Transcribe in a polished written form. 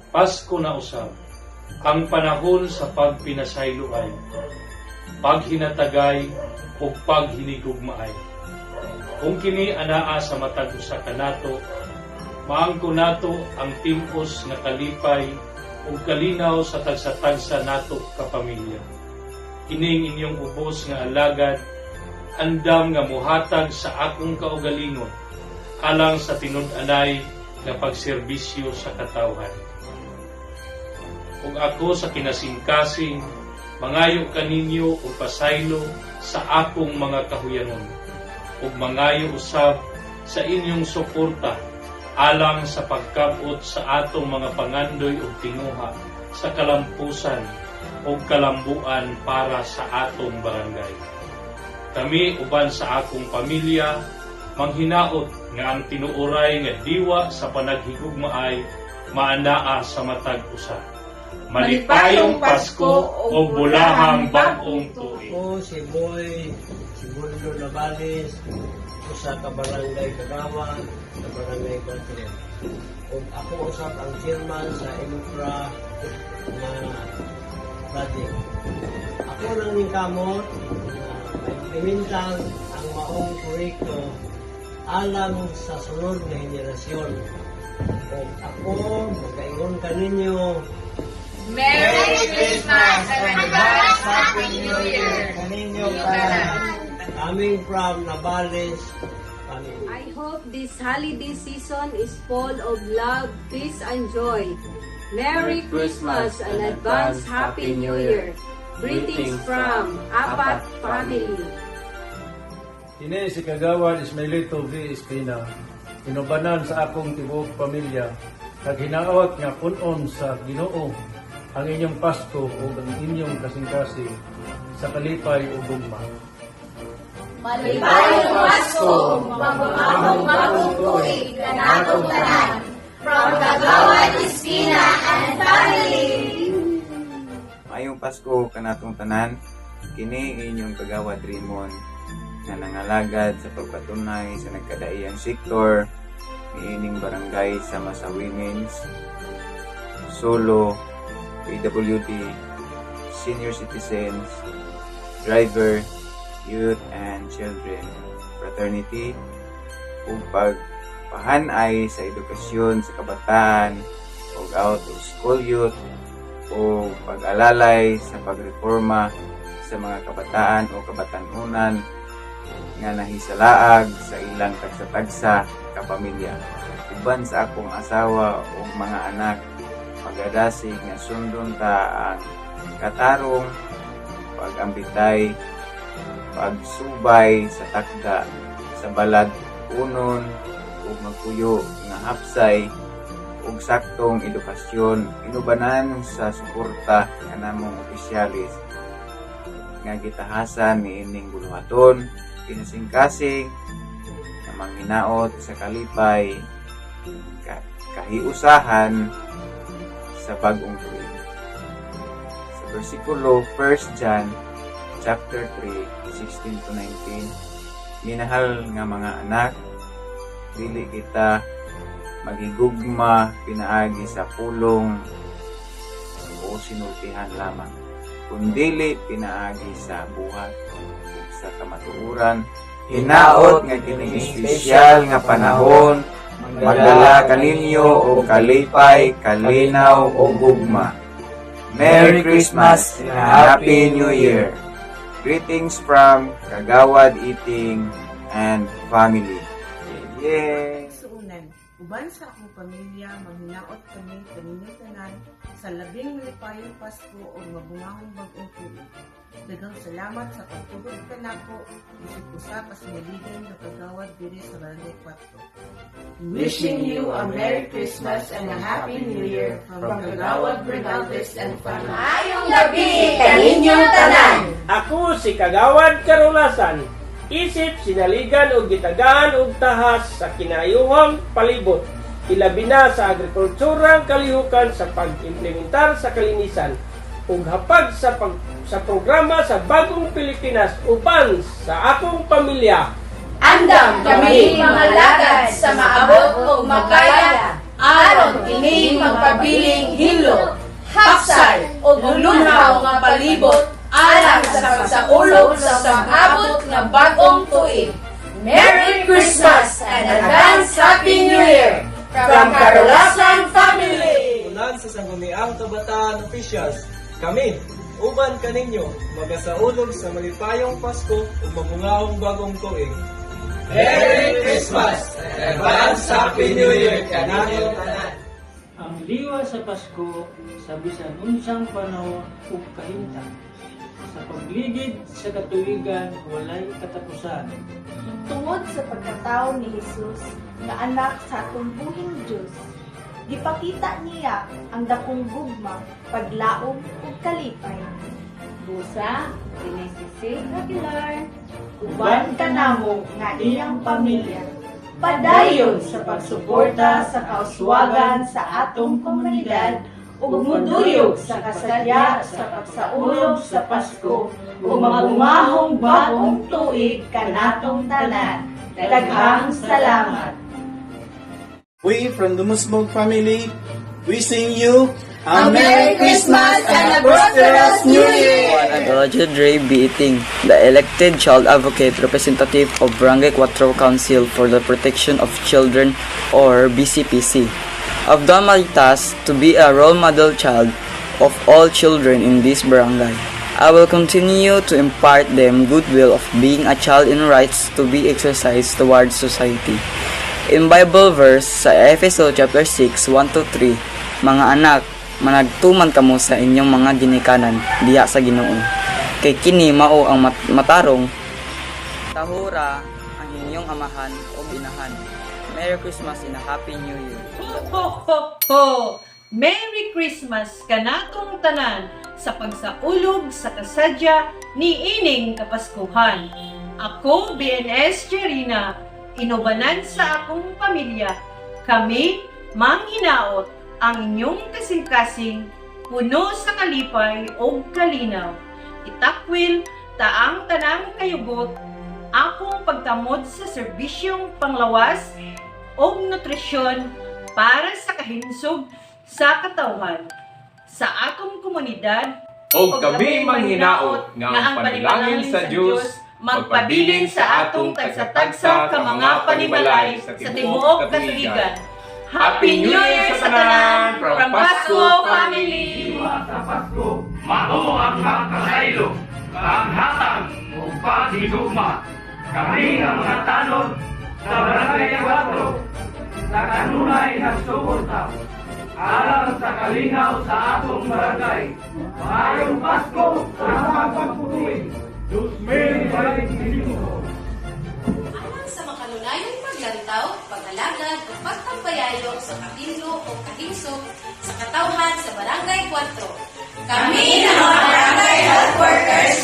Pasko na usab. Ang panahon sa pagpinasaylo ay paghinatagay o paghinigugmaay. Kung kini anaa sa matag usa kanato, maangko nato ang timpos nga kalipay ug kalinaw sa tagsa-tagsa nato kapamilya. Kining inyong ubos nga alagad, andam nga muhatag sa akong kaugalingon alang sa tinud-anay nga pagserbisyo sa katawhan. Ug ako sa kinasingkasing mangayo kaninyo og pasaylo sa akong mga kahuyanon ug mangayo usab sa inyong suporta alang sa pagkabot sa atong mga pangandoy ug tinguha sa kalampusan ug kalambuan para sa atong barangay. Kami uban sa akong pamilya manghinaot nga ang tinuoray nga diwa sa panaghigugmaay maanaa sa matag usa. Malipayong Pasko o bulahang bag-ong tuig. Ako si Boy, si Buldo Navales, usa ka barangay Kagawa, sa barangay Batren. Ug ako usab ang chairman sa Inufra na project. Ako nang ningkamot na implementang ang maong proyekto alang sa sunod na henerasyon. Ug ako magkaingon kaninyo Merry Christmas and advance Happy New Year! kaninyo kanan. Coming from Navales family. I hope this holiday season is full of love, peace, and joy. Merry Christmas and advance Happy New Year. Greetings from Apat Family. Kini si Kagawad Ismailito V. Espina, inubanan sa akong tibuok pamilya, kag hinaawat nga punon sa Ginoo ang inyong Pasko o ang inyong kasing-kasing sa kalipay o gugma. Malipayong Pasko, magbabagong tuig na natong tanan. From Kagawad Espina and Family. Mayong Pasko kanatong tanan, kini inyong Kagawad Raymond na nangalagad sa pagpatunay sa nagkadaiyang sektor niining barangay sama sa Women's, Solo, PWD, Senior Citizens, Driver, Youth and Children, Fraternity, ug pagpahanay sa edukasyon sa kabataan ug out of school youth o pag-alalay sa pagreforma sa mga kabataan o kabatanunan nga nahisalaag sa ilang tagsa-tagsa kapamilya. Uban sa akong asawa o mga anak, pagdadasig nga sundon ta ang katarong, pag-ambitay, pagsubay sa takda sa balad unon ug magpuyo nga hapsay ug saktong edukasyon, inubanan sa suporta nga namong opisyalis nga gitahasan niining buluhaton, kinasing-kasing na manghinaot sa kalipay, kahiusahan sa bagong tuig. Sa versikulo 1 John chapter 3, 16 to 19, minahal nga mga anak, dili kita magigugma pinaagi sa pulong o sinultihan lamang, kundili pinaagi sa buhat ug sa kamatuoran. Hinaot nga kining espesyal nga panahon, magdala kaninyo og kalipay, kalinaw o gugma. Merry Christmas and Happy New Year! Greetings from Kagawad Eating and Family. Yeah! Suunan, uban sa akong pamilya, manghinaot kami kaninyo tanan sa labing malipayong Pasko o mabungahong bagong tuig. Daghang salamat sa pagtubod kanako, isip ko sa kasinaligan na Kagawad diri sa Barangay 4. Wishing you a Merry Christmas and a Happy New Year from Kagawad Bernaldez and Family. Ayong gabi kaninyong tanan! Ako si Kagawad Karulasan, isip sinaligan o gitagaan og tahas sa kinayuhang palibot, ilabi na sa agrikulturang kalihukan sa pag-implementar sa kalinisan ug hapag sa programa sa Bagong Pilipinas uban sa akong pamilya. Andam kami mga lagad sa maabot o makaya aron kini magpabiling palibot alang sa pagsaulog sa pag-abot nga bag-ong tuig. Merry Christmas and advance Happy New Year from Carolasan Family! Ulan sa sangguniang kabataan officials, kami, uban kaninyo, magasaulog sa malipayong Pasko o mabungaong bagong tuig. Merry Christmas and advance Happy New Year kanayo tanan. Ang liwa sa Pasko sa bisan unsang panahon ug kahimtang. Sa pagligid sa katuigan walay katapusan. Tungod sa pagkatao ni Jesus na anak sa atong buhing Diyos, gipakita niya ang dakong gugma, paglaom ug kalipay. Busa, inisisig na pilar, Uban kanamo nga iyang pamilya, padayon sa pagsuporta sa kauswagan sa atong komunidad ug muduyog sa kasadya sa pagsaulog sa Pasko ug magumahong bagong tuig kanatong tanan. Daghang salamat. We from the Musmog family, wishing you A Merry Christmas and a prosperous New Year! Roger Dre Biiting, the elected child advocate representative of Barangay 4 Council for the Protection of Children or BCPC. I've done my task to be a role model child of all children in this barangay. I will continue to impart them goodwill of being a child in rights to be exercised towards society. In Bible verse sa Efeso chapter 6, 1-3, mga anak, managtuman kamo sa inyong mga ginikanan diha sa Ginoo. Kay kini mao ang matarong tahura ang inyong amahan o inahan. Merry Christmas and a Happy New Year. Ho ho ho! Merry Christmas kanatong tanan sa pagsaulog sa kasadya ni ining kapaskuhan. Ako, BNS Cherina, inubanan sa akong pamilya. Kami, manghinaot, ang inyong kasing-kasing, puno sa kalipay o kalinaw. Itakwil, taang tanang kayugot, akong pagtamod sa serbisyong panglawas o nutrisyon para sa kahinsog sa katawhan. Sa atong komunidad, o kami manghinaot nga ang panalangin sa Diyos, magpabilin sa atong tagsa-tagsa ka mga panimalay sa tibuok katuigan. Happy New Year sa tanan from Pasko Family! Sa Pasko, mao ang makasaylo, kaanghatang o pagigugma. Kami ang mga tanod sa Barangay 4 sa kanunay nagsuporta alang sa kalinaw sa atong barangay. Maayong Pasko sa pagpapatuloy. 2025. Sa makanunayong paglantaw, pag-alagad o pagpapayayo sa kapinlo o kahinsog sa katawhan sa Barangay 4. Kami ng mga Barangay Health Workers